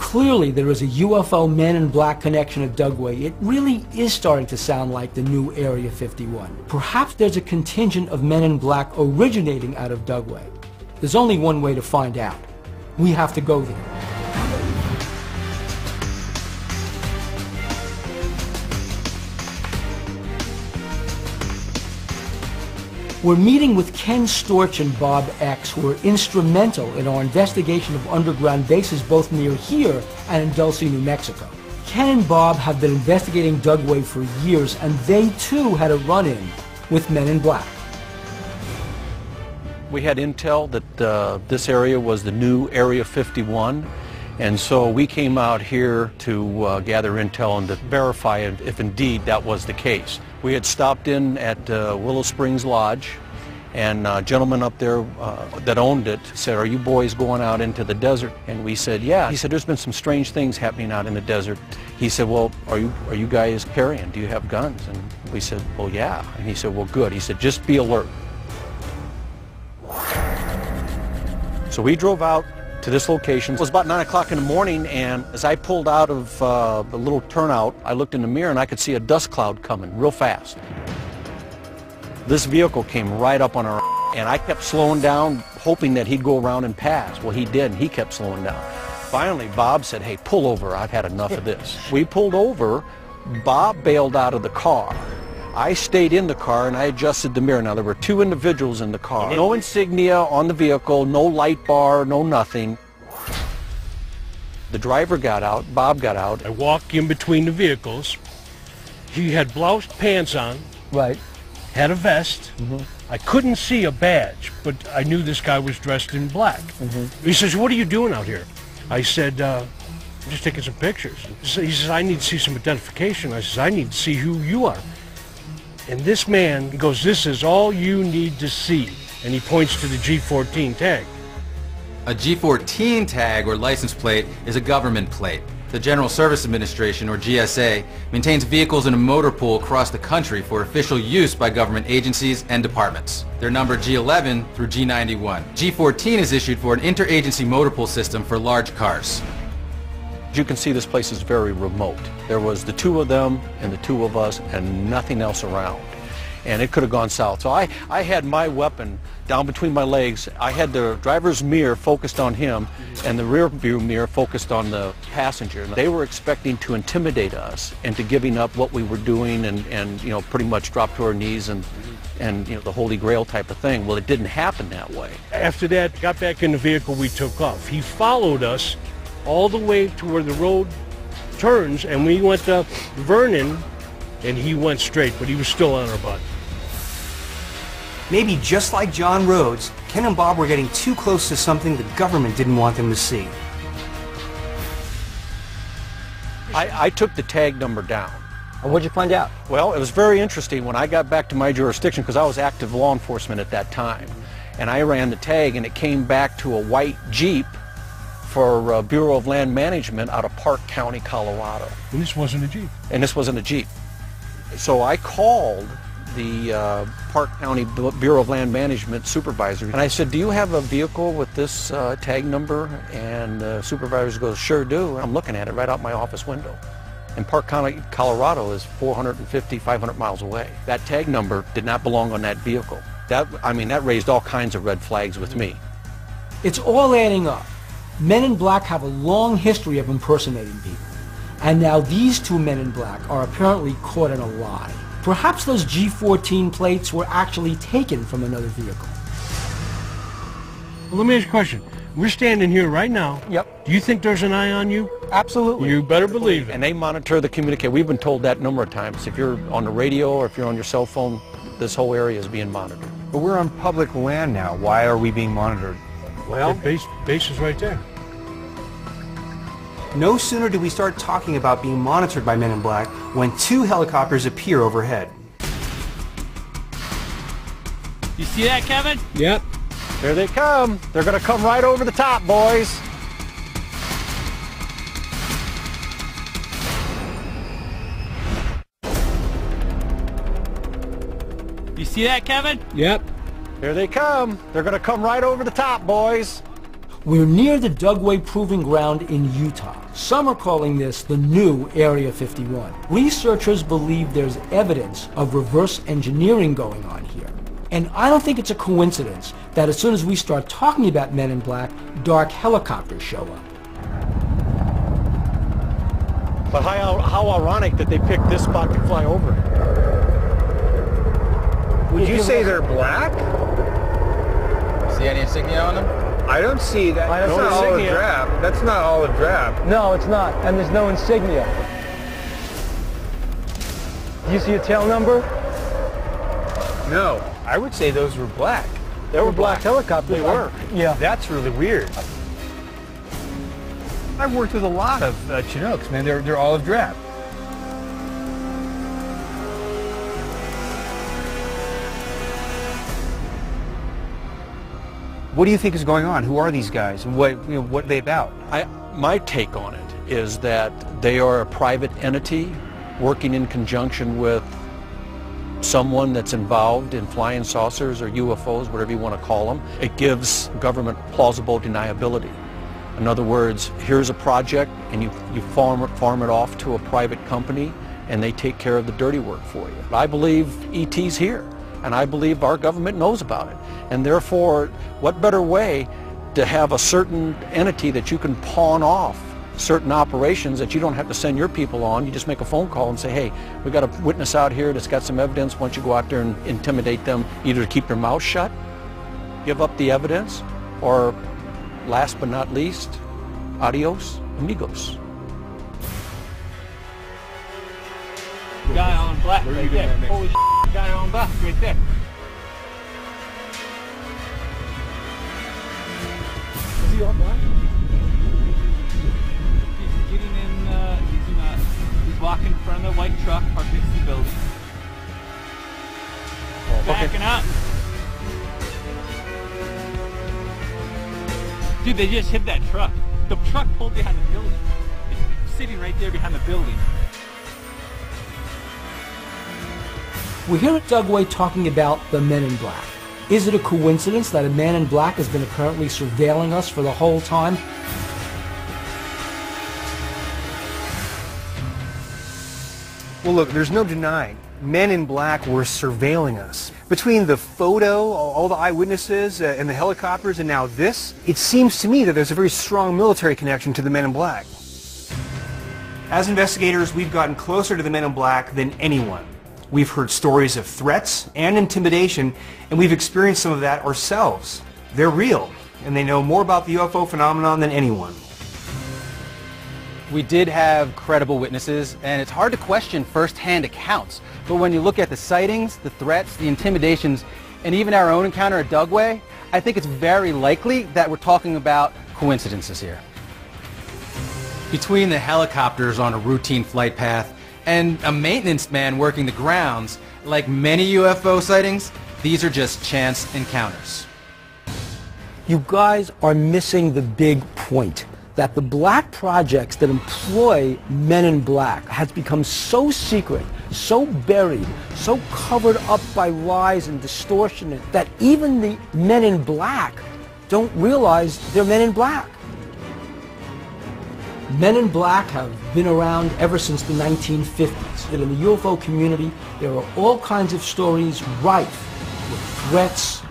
clearly there is a UFO Men in Black connection at Dugway, it really is starting to sound like the new Area 51. Perhaps there's a contingent of Men in Black originating out of Dugway. There's only one way to find out. We have to go there. We're meeting with Ken Storch and Bob X, who are instrumental in our investigation of underground bases both near here and in Dulce, New Mexico. Ken and Bob have been investigating Dugway for years, and they too had a run-in with Men in Black. We had intel that this area was the new Area 51, and so we came out here to gather intel and to verify if indeed that was the case. We had stopped in at Willow Springs Lodge, and a gentleman up there that owned it said, "Are you boys going out into the desert?" And we said, "Yeah." He said, "There's been some strange things happening out in the desert." He said, "Well, are you guys carrying? Do you have guns?" And we said, "Well, yeah." And he said, "Well, good." He said, "Just be alert." So we drove out to this location. It was about 9 o'clock in the morning, and as I pulled out of the little turnout, I looked in the mirror and I could see a dust cloud coming real fast. This vehicle came right up on our, and I kept slowing down, hoping that he'd go around and pass. Well, he did, and he kept slowing down. Finally, Bob said, "Hey, pull over. I've had enough of this." We pulled over. Bob bailed out of the car. I stayed in the car and I adjusted the mirror. Now, there were two individuals in the car. No insignia on the vehicle, no light bar, no nothing. The driver got out, Bob got out. I walked in between the vehicles. He had bloused pants on. Right. Had a vest. I couldn't see a badge, but I knew this guy was dressed in black. He says, "What are you doing out here?" I said, "I'm just taking some pictures." He says, "I need to see some identification." I says, "I need to see who you are." And this man goes, "This is all you need to see." And he points to the G14 tag. A G14 tag or license plate is a government plate. The General Service Administration, or GSA, maintains vehicles in a motor pool across the country for official use by government agencies and departments. They're numbered G11 through G91. G14 is issued for an interagency motor pool system for large cars. As you can see, this place is very remote. There was the two of them and the two of us and nothing else around. And it could have gone south. So I had my weapon down between my legs. I had the driver's mirror focused on him and the rear view mirror focused on the passenger. They were expecting to intimidate us into giving up what we were doing and you know, pretty much drop to our knees and you know, the Holy Grail type of thing. Well, it didn't happen that way. After that, got back in the vehicle, we took off. He followed us all the way to where the road turns, and we went to Vernon, and he went straight, but he was still on our butt. Maybe just like John Rhodes, Ken and Bob were getting too close to something the government didn't want them to see. I took the tag number down. And what'd you find out? Well, it was very interesting when I got back to my jurisdiction, because I was active law enforcement at that time, and I ran the tag, and it came back to a white Jeep for Bureau of Land Management out of Park County, Colorado. And this wasn't a Jeep. And this wasn't a Jeep. So I called the Park County Bureau of Land Management supervisor, and I said, "Do you have a vehicle with this tag number?" And the supervisor goes, "Sure do." And I'm looking at it right out my office window. And Park County, Colorado is 450, 500 miles away. That tag number did not belong on that vehicle. That raised all kinds of red flags with me. It's all adding up. Men in Black have a long history of impersonating people. And now these two Men in Black are apparently caught in a lie. Perhaps those G14 plates were actually taken from another vehicle. Well, let me ask you a question. We're standing here right now. Yep. Do you think there's an eye on you? Absolutely. You better believe it. And they monitor the communication. We've been told that a number of times. If you're on the radio or if you're on your cell phone, this whole area is being monitored. But we're on public land now. Why are we being monitored? Well, base is right there. No sooner do we start talking about being monitored by Men in Black when two helicopters appear overhead. You see that, Kevin? Yep. Here they come. They're going to come right over the top, boys. You see that, Kevin? Yep. Here they come. They're going to come right over the top, boys. We're near the Dugway Proving Ground in Utah. Some are calling this the new Area 51. Researchers believe there's evidence of reverse engineering going on here. And I don't think it's a coincidence that as soon as we start talking about Men in Black, dark helicopters show up. But how ironic that they picked this spot to fly over. Would you say they're black? See any insignia on them? I don't see that. That's not olive drab. That's not olive drab. No, it's not, and there's no insignia. You see a tail number? No, I would say those were black. They were black helicopters. They were. Yeah. That's really weird. I've worked with a lot of Chinooks, man. They're olive drab. What do you think is going on? Who are these guys, and what are they about? My take on it is that they are a private entity working in conjunction with someone that's involved in flying saucers or UFOs, whatever you want to call them. It gives government plausible deniability. In other words, here's a project and you farm it off to a private company and they take care of the dirty work for you. I believe ET's here, and I believe our government knows about it. And therefore, what better way to have a certain entity that you can pawn off certain operations that you don't have to send your people on. You just make a phone call and say, hey, we've got a witness out here that's got some evidence. Why don't you go out there and intimidate them, either to keep their mouth shut, give up the evidence, or last but not least, adios, amigos. Guy on black right there. Holy shit, guy on black right there. Is he on black? He's getting in, he's walking in front of the white truck parked next to the building. Backing up. Dude, they just hit that truck. The truck pulled behind the building. It's sitting right there behind the building. We're here at Dugway talking about the Men in Black. Is it a coincidence that a man in black has been apparently surveilling us for the whole time? Well, look, there's no denying. Men in black were surveilling us. Between the photo, all the eyewitnesses, and the helicopters, and now this, it seems to me that there's a very strong military connection to the Men in Black. As investigators, we've gotten closer to the Men in Black than anyone. We've heard stories of threats and intimidation, and we've experienced some of that ourselves. They're real, and they know more about the UFO phenomenon than anyone. We did have credible witnesses, and it's hard to question first-hand accounts. But when you look at the sightings, the threats, the intimidations, and even our own encounter at Dugway, I think it's very likely that we're talking about coincidences here. Between the helicopters on a routine flight path and a maintenance man working the grounds, like many UFO sightings, these are just chance encounters. You guys are missing the big point. That the black projects that employ Men in Black has become so secret, so buried, so covered up by lies and distortion that even the Men in Black don't realize they're Men in Black. Men in Black have been around ever since the 1950s. And in the UFO community, there are all kinds of stories rife with threats,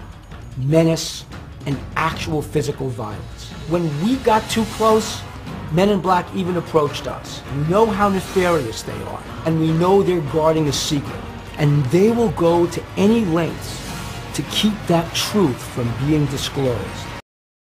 menace, and actual physical violence. When we got too close, Men in Black even approached us. We know how nefarious they are, and we know they're guarding a secret. And they will go to any lengths to keep that truth from being disclosed.